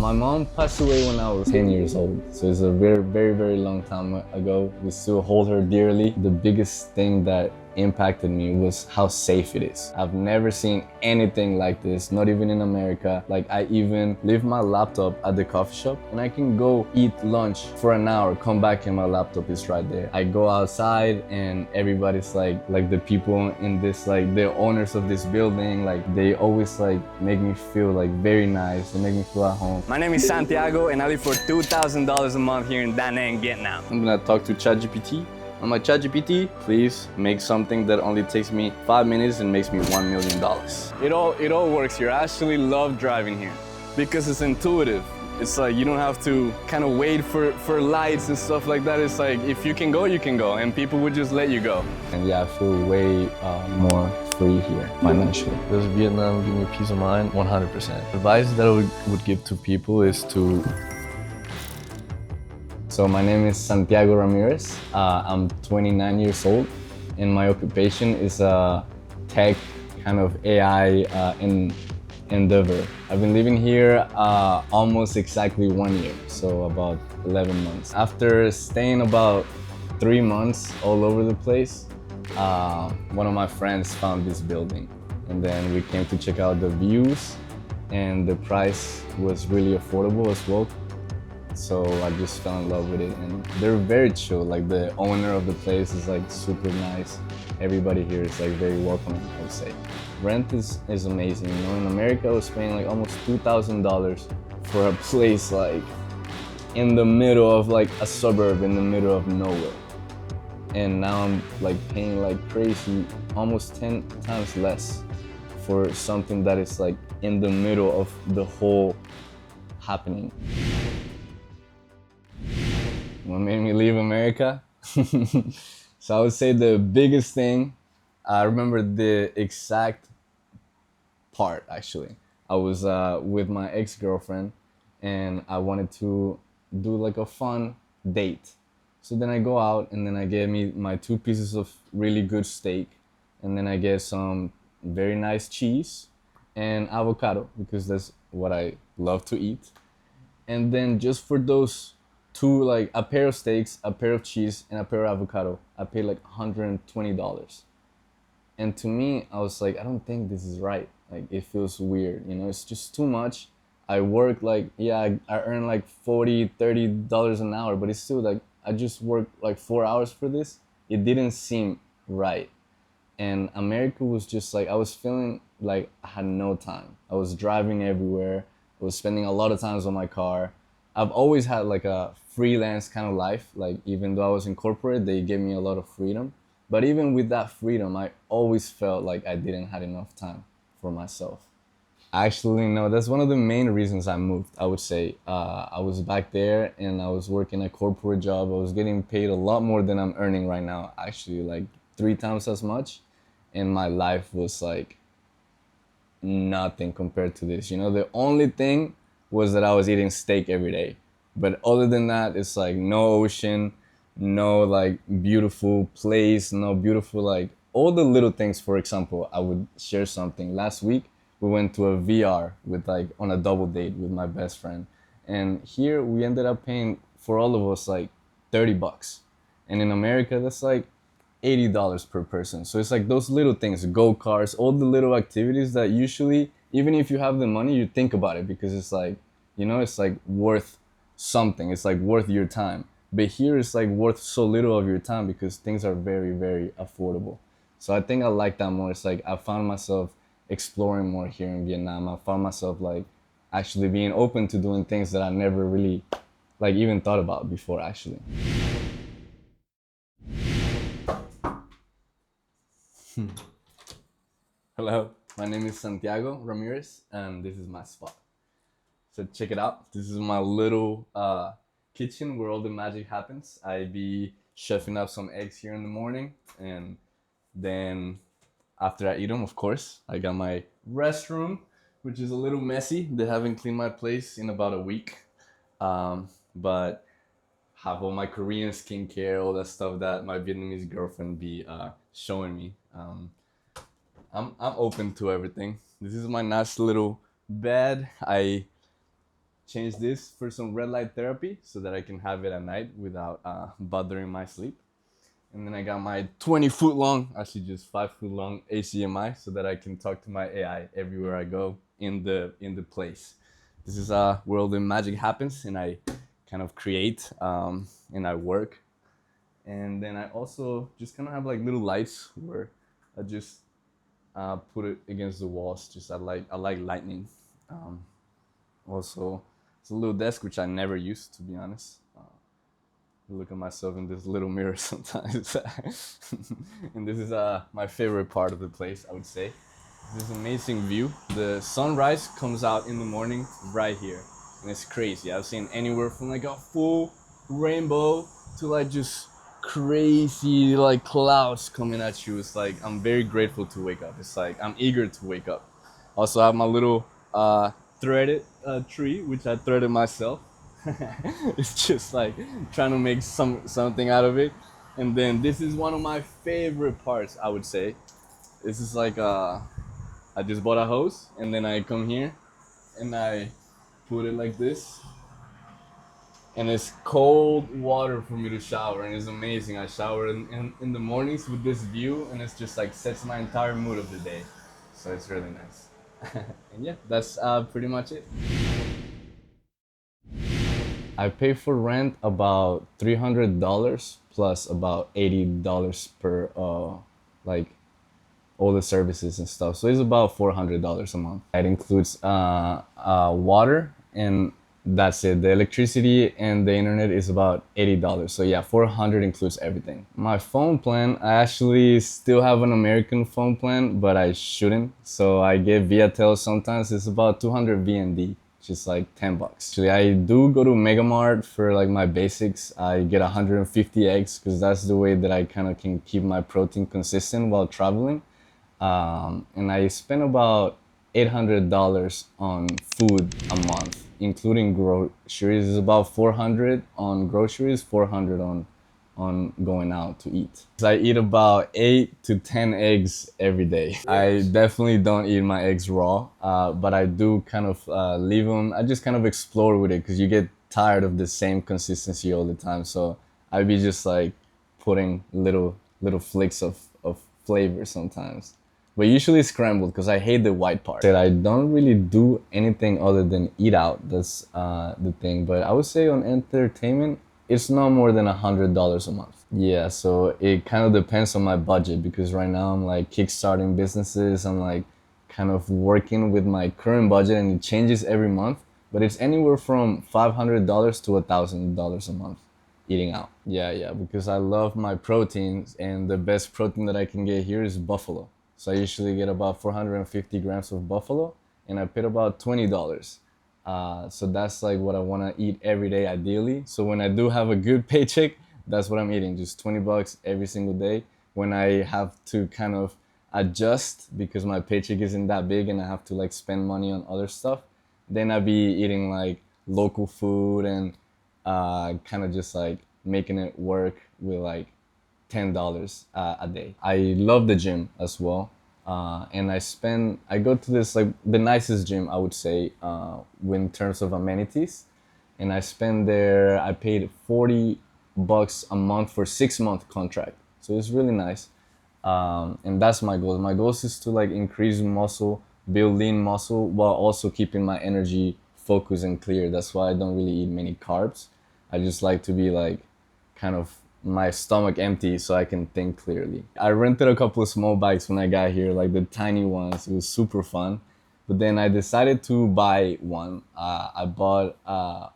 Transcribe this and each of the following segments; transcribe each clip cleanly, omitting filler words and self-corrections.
My mom passed away when I was 10 years old, so it's a very long time ago. We still hold her dearly. The biggest thing that impacted me was how safe it is. I've never seen anything like this, not even in America. Like, I even leave my laptop at the coffee shop and I can go eat lunch for an hour, come back and my laptop is right there. I go outside and everybody's like the people in this, like the owners of this building, like they always like make me feel like very nice. They make me feel at home. My name is Santiago and I live for $2,000 a month here in Da Nang, Vietnam. I'm gonna talk to ChatGPT. I'm like, ChatGPT, please make something that only takes me 5 minutes and makes me $1 million. It all works here. I actually love driving here because it's intuitive. It's like you don't have to kind of wait for lights and stuff like that. It's like if you can go, you can go, and people would just let you go. And yeah, I feel way more free here financially. Does Vietnam give me peace of mind? 100%. Advice that I would give to people is to... So my name is Santiago Ramirez. I'm 29 years old, and my occupation is a tech kind of AI endeavor. I've been living here almost exactly 1 year, so about 11 months. After staying about 3 months all over the place, one of my friends found this building, and then we came to check out the views, and the price was really affordable as well. So I just fell in love with it, and they're very chill. Like the owner of the place is like super nice. Everybody here is like very welcoming, I would say. Rent is amazing. You know, in America I was paying like almost $2,000 for a place like in the middle of like a suburb in the middle of nowhere. And now I'm like paying like crazy, almost 10 times less for something that is like in the middle of the whole happening. What made me leave America? So I would say the biggest thing, I remember the exact part actually. I was with my ex-girlfriend and I wanted to do like a fun date. So then I go out and then I get me my 2 pieces of really good steak, and then I get some very nice cheese and avocado because that's what I love to eat. And then just for those 2, like a pair of steaks, a pair of cheese, and a pair of avocado, I paid like $120. And to me, I was like, I don't think this is right. Like, it feels weird, you know, it's just too much. I work like, yeah, I earn like $40, $30 an hour, but it's still like, I just worked like 4 hours for this. It didn't seem right. And America was just like, I was feeling like I had no time. I was driving everywhere. I was spending a lot of times on my car. I've always had like a freelance kind of life. Like, even though I was in corporate, they gave me a lot of freedom. But even with that freedom, I always felt like I didn't have enough time for myself. Actually, no, that's one of the main reasons I moved, I would say. I was back there and I was working a corporate job. I was getting paid a lot more than I'm earning right now, actually, like 3 times as much. And my life was like nothing compared to this. You know, the only thing was that I was eating steak every day. But other than that, it's like no ocean, no like beautiful place, no beautiful like all the little things. For example, I would share something. Last week, we went to a VR with like on a double date with my best friend. And here we ended up paying for all of us like $30. And in America, that's like $80 per person. So it's like those little things, go-karts, all the little activities that usually, even if you have the money, you think about it because it's like, you know, it's like worth something. It's like worth your time. But here it's like worth so little of your time because things are very affordable. So I think I like that more. It's like I found myself exploring more here in Vietnam. I found myself like actually being open to doing things that I never really like even thought about before actually. Hello, my name is Santiago Ramirez and this is my spot. So check it out. This is my little kitchen where all the magic happens. I be chefing up some eggs here in the morning, and then after I eat them, of course, I got my restroom, which is a little messy. They haven't cleaned my place in about a week, but have all my Korean skincare, all that stuff that my Vietnamese girlfriend be showing me. I'm open to everything. This is my nice little bed. I change this for some red light therapy so that I can have it at night without bothering my sleep. And then I got my 20-foot long, actually just 5-foot long HDMI so that I can talk to my AI everywhere I go in the place. This is where all the magic happens, and I kind of create and I work. And then I also just kind of have like little lights where I just put it against the walls. Just I like lightning. Also, it's a little desk which I never use, to be honest. Look at myself in this little mirror sometimes. And this is my favorite part of the place, I would say. This amazing view. The sunrise comes out in the morning right here, and it's crazy. I've seen anywhere from like a full rainbow to like just crazy like clouds coming at you. It's like I'm very grateful to wake up. It's like I'm eager to wake up. Also, I have my little threaded tree, which I threaded myself. It's just like trying to make something out of it. And then this is one of my favorite parts, I would say. This is like I just bought a hose, and then I come here and I put it like this, and it's cold water for me to shower, and it's amazing. I shower in the mornings with this view, and it's just like sets my entire mood of the day, so it's really nice. And yeah, that's pretty much it. I pay for rent about $300 plus about $80 per like all the services and stuff. So it's about $400 a month. It includes water, and that's it. The electricity and the internet is about $80. So yeah, 400 includes everything. My phone plan, I actually still have an American phone plan, but I shouldn't. So I get Viatel sometimes. It's about 200 VND. Just like $10. Actually, I do go to Megamart for like my basics. I get 150 eggs because that's the way that I kind of can keep my protein consistent while traveling. And I spend about $800 on food a month, including groceries. It's about 400 on groceries, 400 on going out to eat. So I eat about 8 to 10 eggs every day. I definitely don't eat my eggs raw, but I do kind of leave them. I just kind of explore with it because you get tired of the same consistency all the time. So I'd be just like putting little flicks of flavor sometimes. But usually scrambled because I hate the white part. That I don't really do anything other than eat out. That's the thing. But I would say on entertainment, it's not more than $100 a month. Yeah, so it kind of depends on my budget because right now I'm like kickstarting businesses. I'm like kind of working with my current budget, and it changes every month. But it's anywhere from $500 to $1,000 a month eating out. Yeah, because I love my proteins, and the best protein that I can get here is buffalo. So I usually get about 450 grams of buffalo, and I pay about $20. So that's like what I want to eat every day ideally. So when I do have a good paycheck, that's what I'm eating, just $20 every single day. When I have to kind of adjust because my paycheck isn't that big and I have to like spend money on other stuff, then I'd be eating like local food and kind of just like making it work with like $10 a day. I love the gym as well. And I go to this like the nicest gym I would say in terms of amenities, and I spend there. I paid $40 a month for 6 month contract, so it's really nice. And that's my goal. My goal is to like increase muscle, build lean muscle, while also keeping my energy focused and clear. That's why I don't really eat many carbs. I just like to be like kind of my stomach empty so I can think clearly. I rented a couple of small bikes when I got here, like the tiny ones. It was super fun. But then I decided to buy one. I bought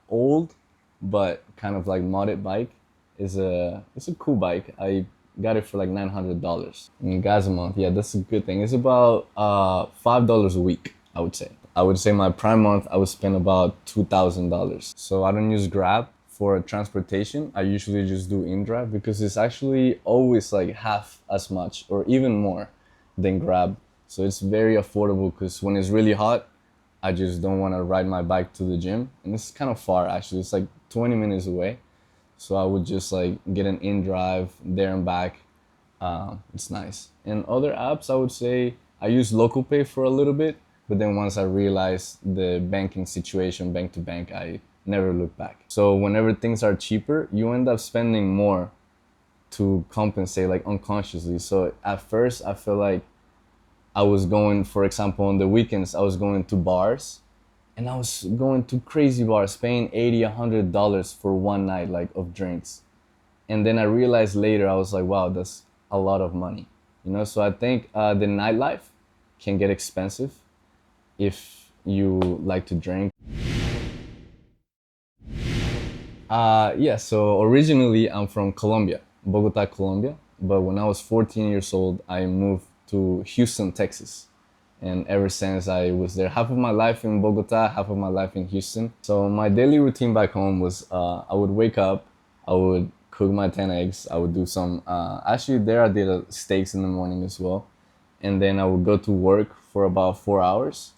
old but kind of like modded bike. It's a cool bike. I got it for like $900 in gas a month. Yeah, that's a good thing. It's about $5 a week, I would say. I would say my prime month I would spend about $2,000. So I don't use Grab for transportation. I usually just do InDrive because it's actually always like half as much or even more than Grab. So it's very affordable because when it's really hot, I just don't want to ride my bike to the gym. And it's kind of far actually. It's like 20 minutes away. So I would just like get an InDrive there and back. It's nice. And other apps, I would say I use Local Pay for a little bit. But then once I realized the banking situation, bank to bank, I never looked back. So whenever things are cheaper, you end up spending more to compensate, like unconsciously. So at first, I feel like I was going, for example, on the weekends, I was going to bars, and I was going to crazy bars, paying 80, $100 for one night, like of drinks. And then I realized later, I was like, wow, that's a lot of money, you know. So I think the nightlife can get expensive if you like to drink. Yeah, so originally I'm from Colombia, Bogota, Colombia. But when I was 14 years old, I moved to Houston, Texas. And ever since I was there, half of my life in Bogota, half of my life in Houston. So my daily routine back home was I would wake up, I would cook my 10 eggs, I would do some, actually there I did steaks in the morning as well. And then I would go to work for about 4 hours.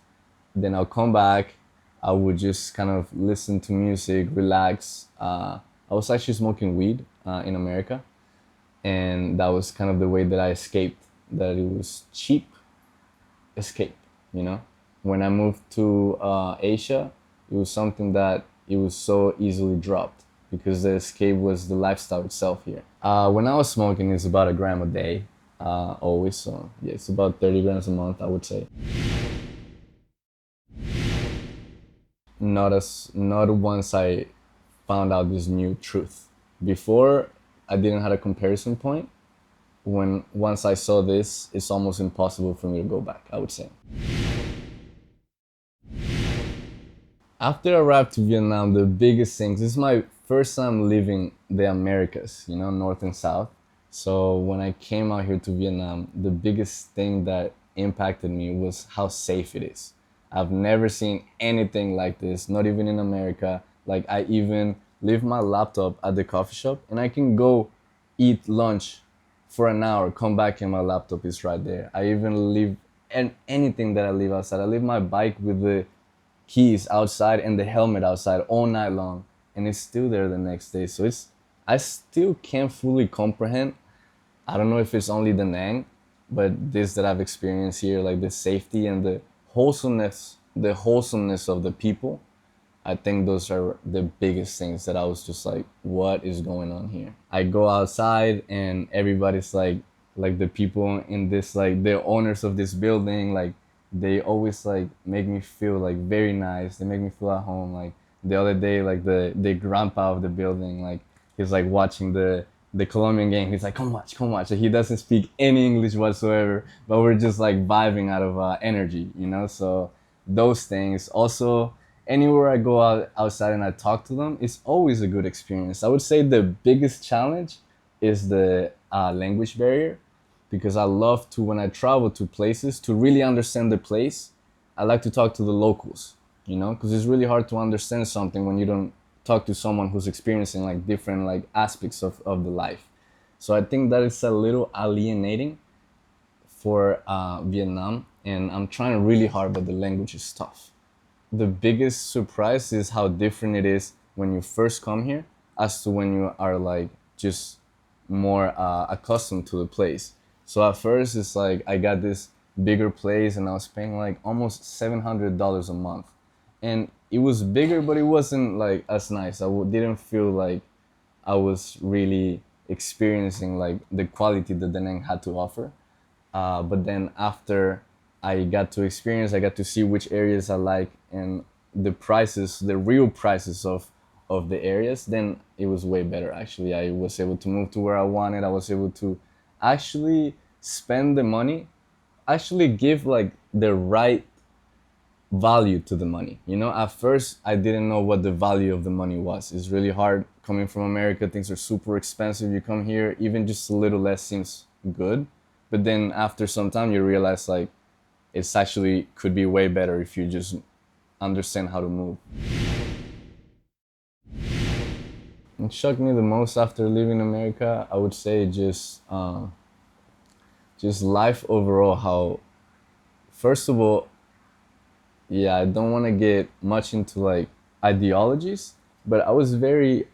Then I'll come back. I would just kind of listen to music, relax. I was actually smoking weed in America, and that was kind of the way that I escaped. That it was cheap escape, you know. When I moved to Asia, it was something that it was so easily dropped because the escape was the lifestyle itself here. When I was smoking, it's about a gram a day, always. So yeah, it's about 30 grams a month, I would say. Not once I found out this new truth. Before, I didn't have a comparison point. When once I saw this, it's almost impossible for me to go back, I would say. After I arrived to Vietnam, the biggest things, this is my first time leaving the Americas, you know, North and South. So when I came out here to Vietnam, the biggest thing that impacted me was how safe it is. I've never seen anything like this, not even in America. Like I even leave my laptop at the coffee shop and I can go eat lunch for an hour, come back and my laptop is right there. I even leave anything that I leave outside. I leave my bike with the keys outside and the helmet outside all night long, and it's still there the next day. So it's I still can't fully comprehend. I don't know if it's only the Nang, but this that I've experienced here, like the safety and the wholesomeness of the people. I think those are the biggest things that I was just like, what is going on here? I go outside and everybody's like the people in this, like the owners of this building, like they always like make me feel like very nice. They make me feel at home. Like the other day, like the grandpa of the building, like he's like watching the Colombian game. He's like, come watch. He doesn't speak any English whatsoever, but we're just like vibing out of energy, you know? So those things. Also, anywhere I go outside and I talk to them, it's always a good experience. I would say the biggest challenge is the language barrier, because I love to, when I travel to places, to really understand the place, I like to talk to the locals, you know, because it's really hard to understand something when you don't talk to someone who's experiencing like different like aspects of the life. So I think that it's a little alienating for Vietnam, and I'm trying really hard, but the language is tough. The biggest surprise is how different it is when you first come here as to when you are like just more accustomed to the place. So at first it's like I got this bigger place and I was paying like almost $700 a month, and it was bigger, but it wasn't like as nice. Didn't feel like I was really experiencing like the quality that Da Nang had to offer. But then after I got to experience, I got to see which areas I like and the prices, the real prices of the areas, then it was way better actually. I was able to move to where I wanted. I was able to actually spend the money, actually give like the right value to the money. You know, at first I didn't know what the value of the money was. It's really hard coming from America. Things are super expensive. You come here, even just a little less seems good. But then after some time you realize like it's actually could be way better if you just understand how to move. What shocked me the most after leaving America, I would say just life overall. How, first of all, yeah, I don't want to get much into like ideologies, but I was very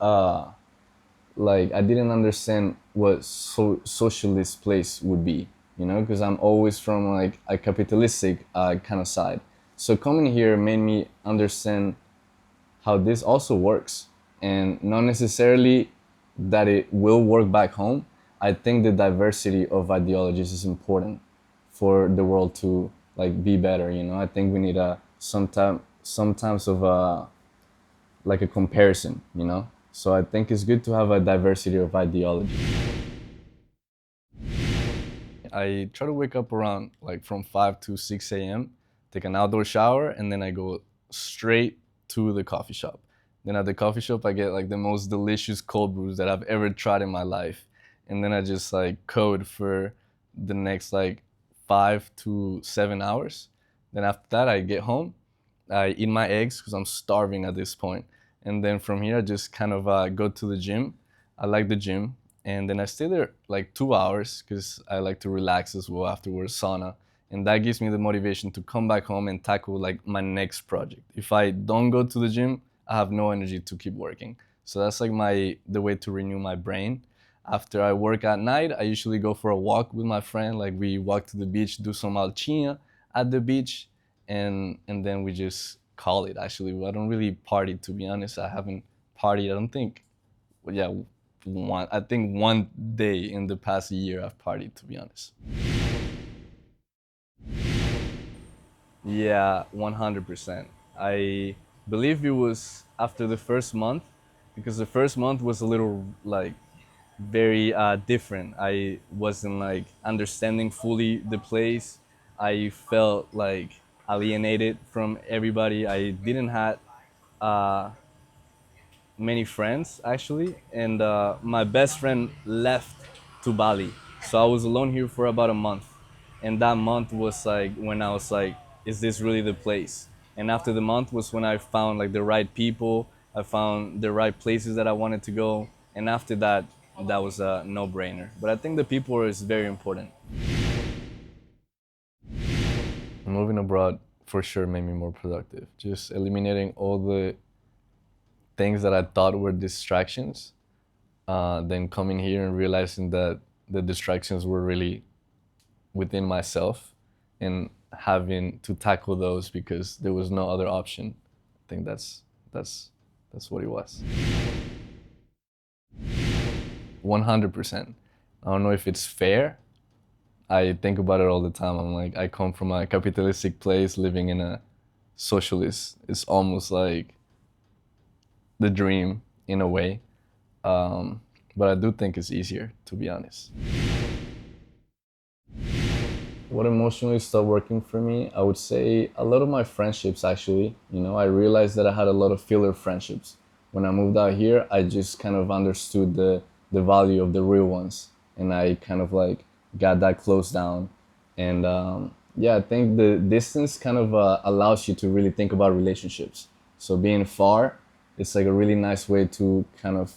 like I didn't understand what socialist place would be, you know, because I'm always from like a capitalistic kind of side. So coming here made me understand how this also works, and not necessarily that it will work back home. I think the diversity of ideologies is important for the world to like be better. You know, I think we need a sometimes of a like a comparison. You know, so I think it's good to have a diversity of ideology. I try to wake up around like from 5 to 6 a.m., take an outdoor shower, and then I go straight to the coffee shop. Then at the coffee shop, I get like the most delicious cold brews that I've ever tried in my life. And then I just like code for the next like 5 to 7 hours. Then after that, I get home, I eat my eggs because I'm starving at this point. And then from here, I just kind of go to the gym. I like the gym. And then I stay there like 2 hours because I like to relax as well afterwards, sauna. And that gives me the motivation to come back home and tackle like my next project. If I don't go to the gym, I have no energy to keep working. So that's like the way to renew my brain. After I work at night, I usually go for a walk with my friend. Like we walk to the beach, do some alchinha at the beach, and then we just call it. Actually, I don't really party, to be honest. I haven't partied. I don't think. Well, yeah, I think one day in the past year I've partied, to be honest. Yeah, 100%. I believe it was after the first month, because the first month was a little like very different. I wasn't like understanding fully the place. I felt like alienated from everybody. I didn't have uh, many friends actually, and my best friend left to Bali, so I was alone here for about a month, and that month was like when I was like, is this really the place? And after the month was when I found like the right people, I found the right places that I wanted to go, and after that, that was a no-brainer. But I think the people is very important. Moving abroad for sure made me more productive. Just eliminating all the things that I thought were distractions, then coming here and realizing that the distractions were really within myself and having to tackle those because there was no other option. I think that's that's what it was. 100%. I don't know if it's fair. I think about it all the time. I'm like, I come from a capitalistic place living in a socialist. It's almost like the dream in a way. But I do think it's easier, to be honest. What emotionally stopped working for me, I would say a lot of my friendships actually. You know, I realized that I had a lot of filler friendships. When I moved out here, I just kind of understood the value of the real ones, and I kind of like got that close down. And yeah, I think the distance kind of allows you to really think about relationships. So being far, it's like a really nice way to kind of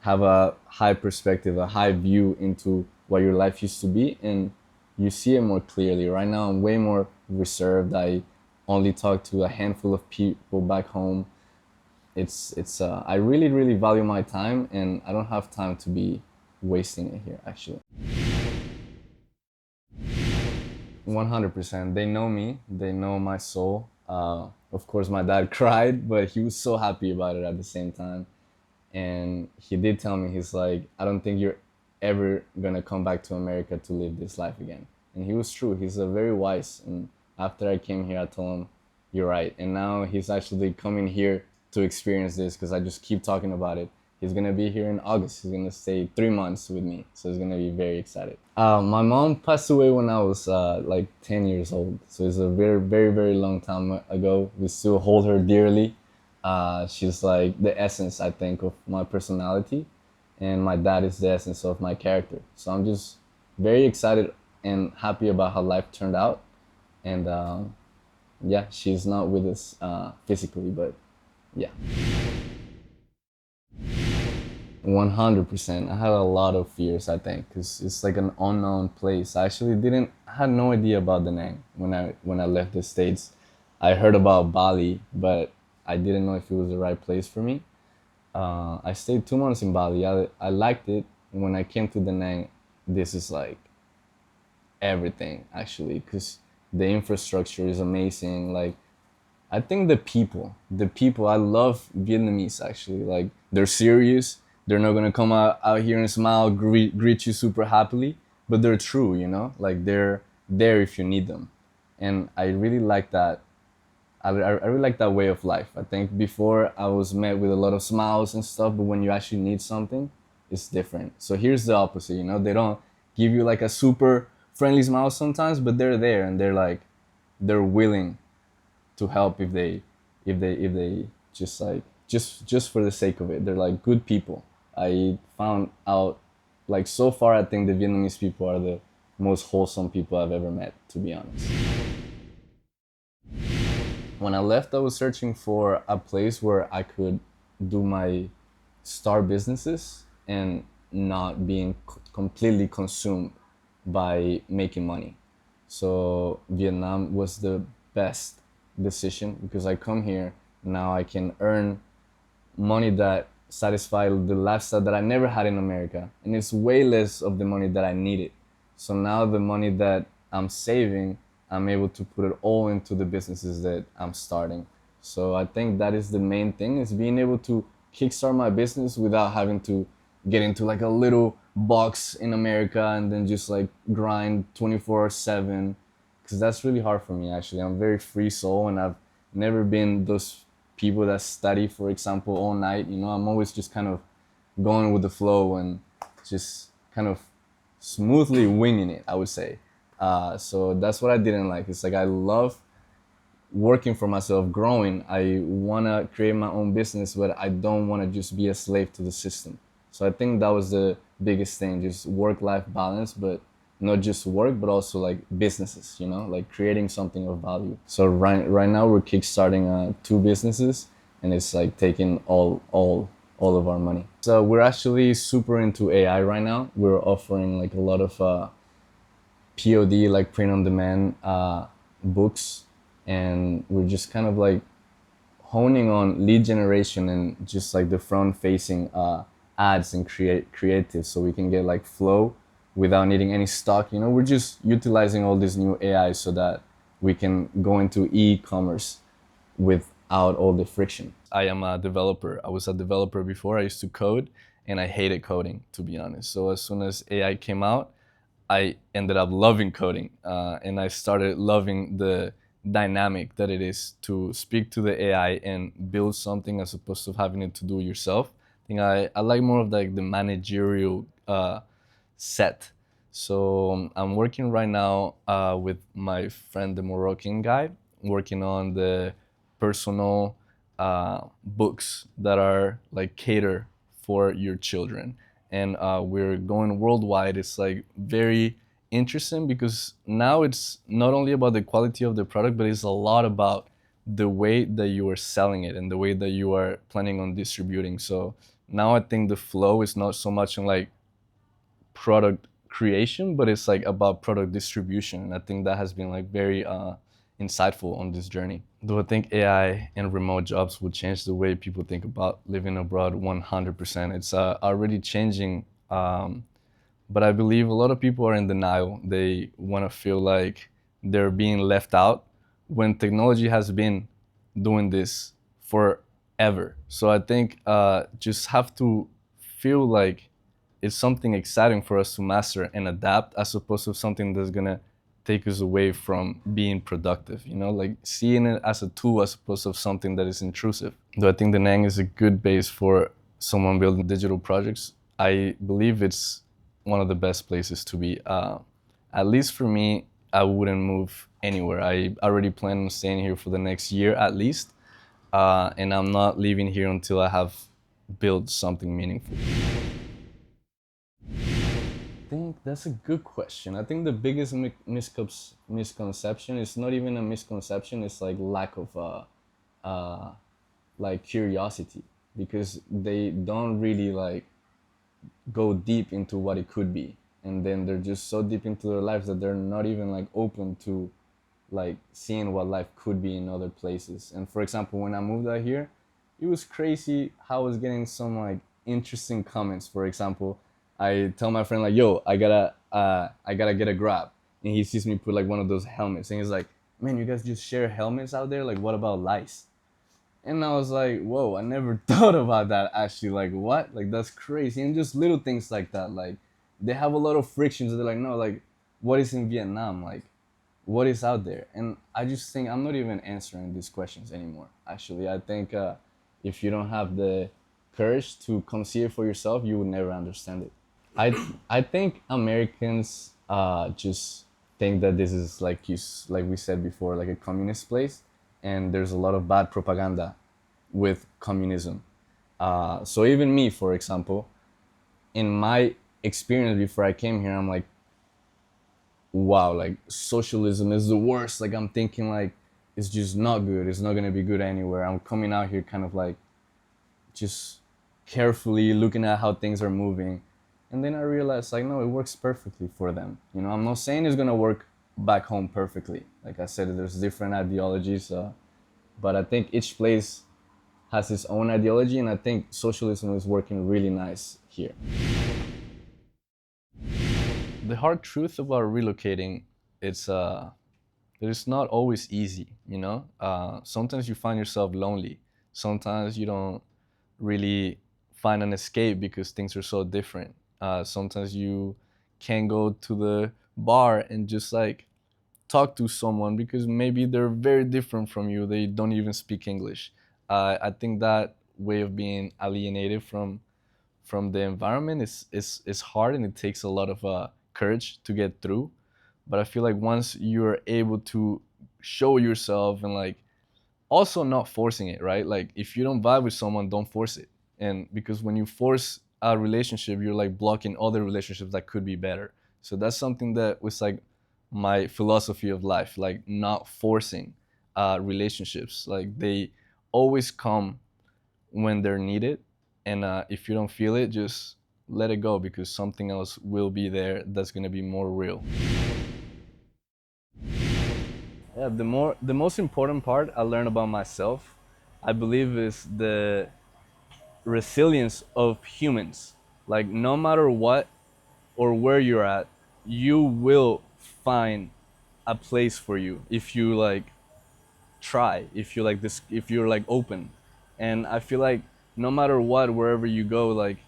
have a high perspective, a high view into what your life used to be, and you see it more clearly. Right now, I'm way more reserved. I only talk to a handful of people back home. It's I really value my time, and I don't have time to be wasting it here. Actually, 100%. They know me. They know my soul. Of course, my dad cried, but he was so happy about it at the same time. And he did tell me, he's like, I don't think you're ever gonna come back to America to live this life again. And he was true. He's a very wise. And after I came here, I told him, you're right. And now he's actually coming here to experience this because I just keep talking about it. He's gonna be here in August. He's gonna stay 3 months with me, so he's gonna be very excited. My mom passed away when I was like 10 years old, so it's a very long time ago. We still hold her dearly. She's like the essence, I think, of my personality, and my dad is the essence of my character. So I'm just very excited and happy about how life turned out. And yeah, she's not with us physically, but yeah. 100%. I had a lot of fears, I think, because it's like an unknown place. I actually didn't had no idea about the name when I left the States. I heard about Bali, but I didn't know if it was the right place for me. I stayed 2 months in Bali. I liked it. When I came to Da Nang, this is like everything actually, because the infrastructure is amazing. Like I think the people, I love Vietnamese actually. Like they're serious. They're not gonna come out here and smile, greet you super happily, but they're true, you know? Like they're there if you need them. And I really like that. I really like that way of life. I think before I was met with a lot of smiles and stuff, but when you actually need something, it's different. So here's the opposite, you know? They don't give you like a super friendly smile sometimes, but they're there and they're like, they're willing to help if they just like just for the sake of it. They're like good people. I found out like so far I think the Vietnamese people are the most wholesome people I've ever met, to be honest. When I left, I was searching for a place where I could do my start businesses and not being completely consumed by making money. So Vietnam was the best decision because I come here now I can earn money that satisfy the lifestyle that I never had in America, and it's way less of the money that I needed. So now the money that I'm saving, I'm able to put it all into the businesses that I'm starting. So I think that is the main thing, is being able to kickstart my business without having to get into like a little box in America and then just like grind 24/7, because that's really hard for me actually. I'm a very free soul and I've never been those people that study, for example, all night. You know, I'm always just kind of going with the flow and just kind of smoothly winging it, I would say. So that's what I didn't like. It's like I love working for myself, growing. I want to create my own business, but I don't want to just be a slave to the system. So I think that was the biggest thing, just work-life balance, but not just work, but also like businesses, you know, like creating something of value. So right now we're kickstarting two businesses, and it's like taking all of our money. So we're actually super into AI right now. We're offering like a lot of POD, like print on demand books, and we're just kind of like honing on lead generation and just like the front facing ads and creative, so we can get like flow without needing any stock. You know, we're just utilizing all this new AI so that we can go into e-commerce without all the friction. I am a developer. I was a developer before. I used to code and I hated coding, to be honest. So as soon as AI came out, I ended up loving coding, and I started loving the dynamic that it is to speak to the AI and build something as opposed to having it to do yourself. I think I like more of like the managerial set. So I'm working right now with my friend, the Moroccan guy, working on the personal books that are like cater for your children. And we're going worldwide. It's like very interesting because now it's not only about the quality of the product, but it's a lot about the way that you are selling it and the way that you are planning on distributing. So now I think the flow is not so much in like product creation, but it's like about product distribution. And I think that has been like very insightful on this journey. Do I think AI and remote jobs will change the way people think about living abroad? 100%. It's already changing, but I believe a lot of people are in denial. They want to feel like they're being left out when technology has been doing this forever. So I think just have to feel like it's something exciting for us to master and adapt, as opposed to something that's gonna take us away from being productive. You know, like seeing it as a tool as opposed to something that is intrusive. Do I think the Nang is a good base for someone building digital projects? I believe it's one of the best places to be. At least for me, I wouldn't move anywhere. I already plan on staying here for the next year at least, and I'm not leaving here until I have built something meaningful. I think that's a good question. I think the biggest misconception is not even a misconception. It's like lack of like curiosity, because they don't really like go deep into what it could be, and then they're just so deep into their lives that they're not even like open to like seeing what life could be in other places. And for example, when I moved out here, it was crazy how I was getting some like interesting comments. For example, I tell my friend like, "Yo, I gotta get a Grab," and he sees me put like one of those helmets, and he's like, man, you guys just share helmets out there. Like, what about lice? And I was like, whoa, I never thought about that actually. Like, what? Like, that's crazy. And just little things like that. Like, they have a lot of frictions. They're like, no, like, what is in Vietnam? Like, what is out there? And I just think I'm not even answering these questions anymore. Actually, I think if you don't have the courage to come see it for yourself, you will never understand it. I think Americans just think that this is like like we said before, like a communist place, and there's a lot of bad propaganda with communism. So even me, for example, in my experience before I came here, I'm like, wow, like socialism is the worst. Like I'm thinking like it's just not good. It's not gonna be good anywhere. I'm coming out here kind of like just carefully looking at how things are moving. And then I realized like no, it works perfectly for them. You know, I'm not saying it's gonna work back home perfectly. Like I said, there's different ideologies, but I think each place has its own ideology, and I think socialism is working really nice here. The hard truth about relocating, it's that it's not always easy. You know, sometimes you find yourself lonely. Sometimes you don't really find an escape because things are so different. Sometimes you can go to the bar and just like talk to someone because maybe they're very different from you. They don't even speak English. I think that way of being alienated from the environment is hard, and it takes a lot of courage to get through. But I feel like once you're able to show yourself and like also not forcing it, right? Like if you don't vibe with someone, don't force it. And because when you force a relationship, you're like blocking other relationships that could be better. So that's something that was like my philosophy of life, like not forcing relationships. Like they always come when they're needed, and if you don't feel it, just let it go because something else will be there that's gonna be more real. Yeah, the most important part I learned about myself, I believe, is the resilience of humans. Like no matter what or where you're at, you will find a place for you if you like try, if you like this, if you're like open. And I feel like no matter what, wherever you go, like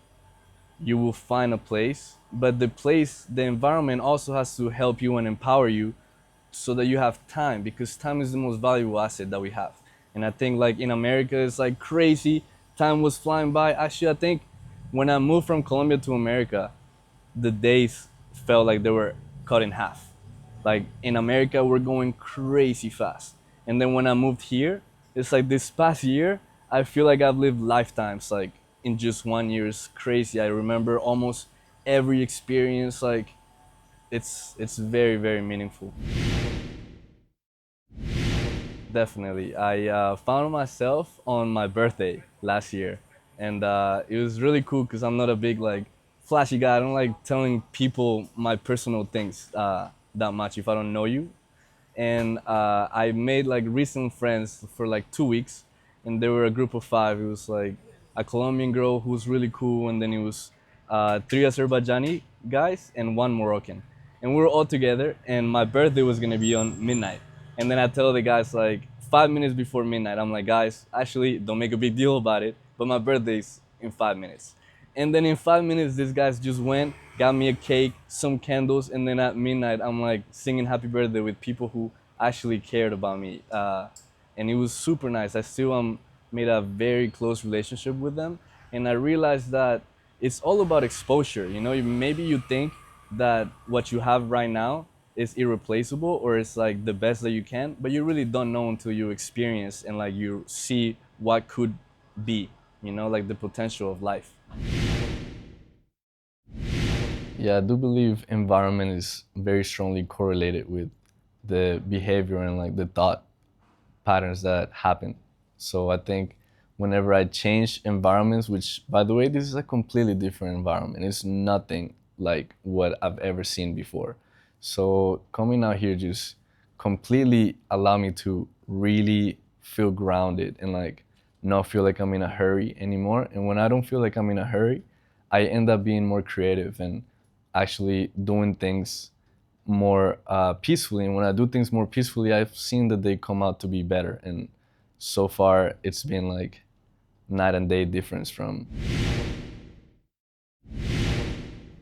you will find a place. But the place, the environment also has to help you and empower you so that you have time, because time is the most valuable asset that we have. And I think like in America it's like crazy, time was flying by. Actually, I think when I moved from Colombia to America, the days felt like they were cut in half. Like in America we're going crazy fast, and then when I moved here, it's like this past year I feel like I've lived lifetimes like in just 1 year. It's crazy. I remember almost every experience. Like it's very very meaningful. Definitely. I found myself on my birthday last year, and it was really cool because I'm not a big like flashy guy. I don't like telling people my personal things that much if I don't know you. And I made like recent friends for like 2 weeks, and they were a group of five. It was like a Colombian girl who was really cool, and then it was three Azerbaijani guys and one Moroccan, and we were all together. And my birthday was gonna be on midnight, and then I tell the guys like 5 minutes before midnight, I'm like, guys, actually don't make a big deal about it, but my birthday's in 5 minutes. And then in 5 minutes, these guys just went, got me a cake, some candles, and then at midnight, I'm like singing happy birthday with people who actually cared about me. And it was super nice. I still made a very close relationship with them. And I realized that it's all about exposure. You know, maybe you think that what you have right now is irreplaceable or it's like the best that you can, but you really don't know until you experience and like you see what could be, you know, like the potential of life. Yeah, I do believe environment is very strongly correlated with the behavior and like the thought patterns that happen. So I think whenever I change environments, which by the way, this is a completely different environment. It's nothing like what I've ever seen before. So coming out here just completely allow me to really feel grounded and like not feel like I'm in a hurry anymore. And when I don't feel like I'm in a hurry, I end up being more creative and actually doing things more peacefully. And when I do things more peacefully, I've seen that they come out to be better. And so far, it's been like night and day difference from.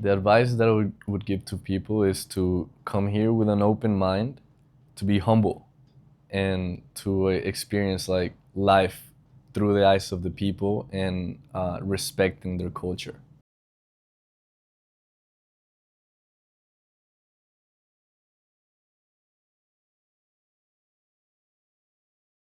The advice that I would give to people is to come here with an open mind, to be humble, and to experience like life through the eyes of the people and respecting their culture.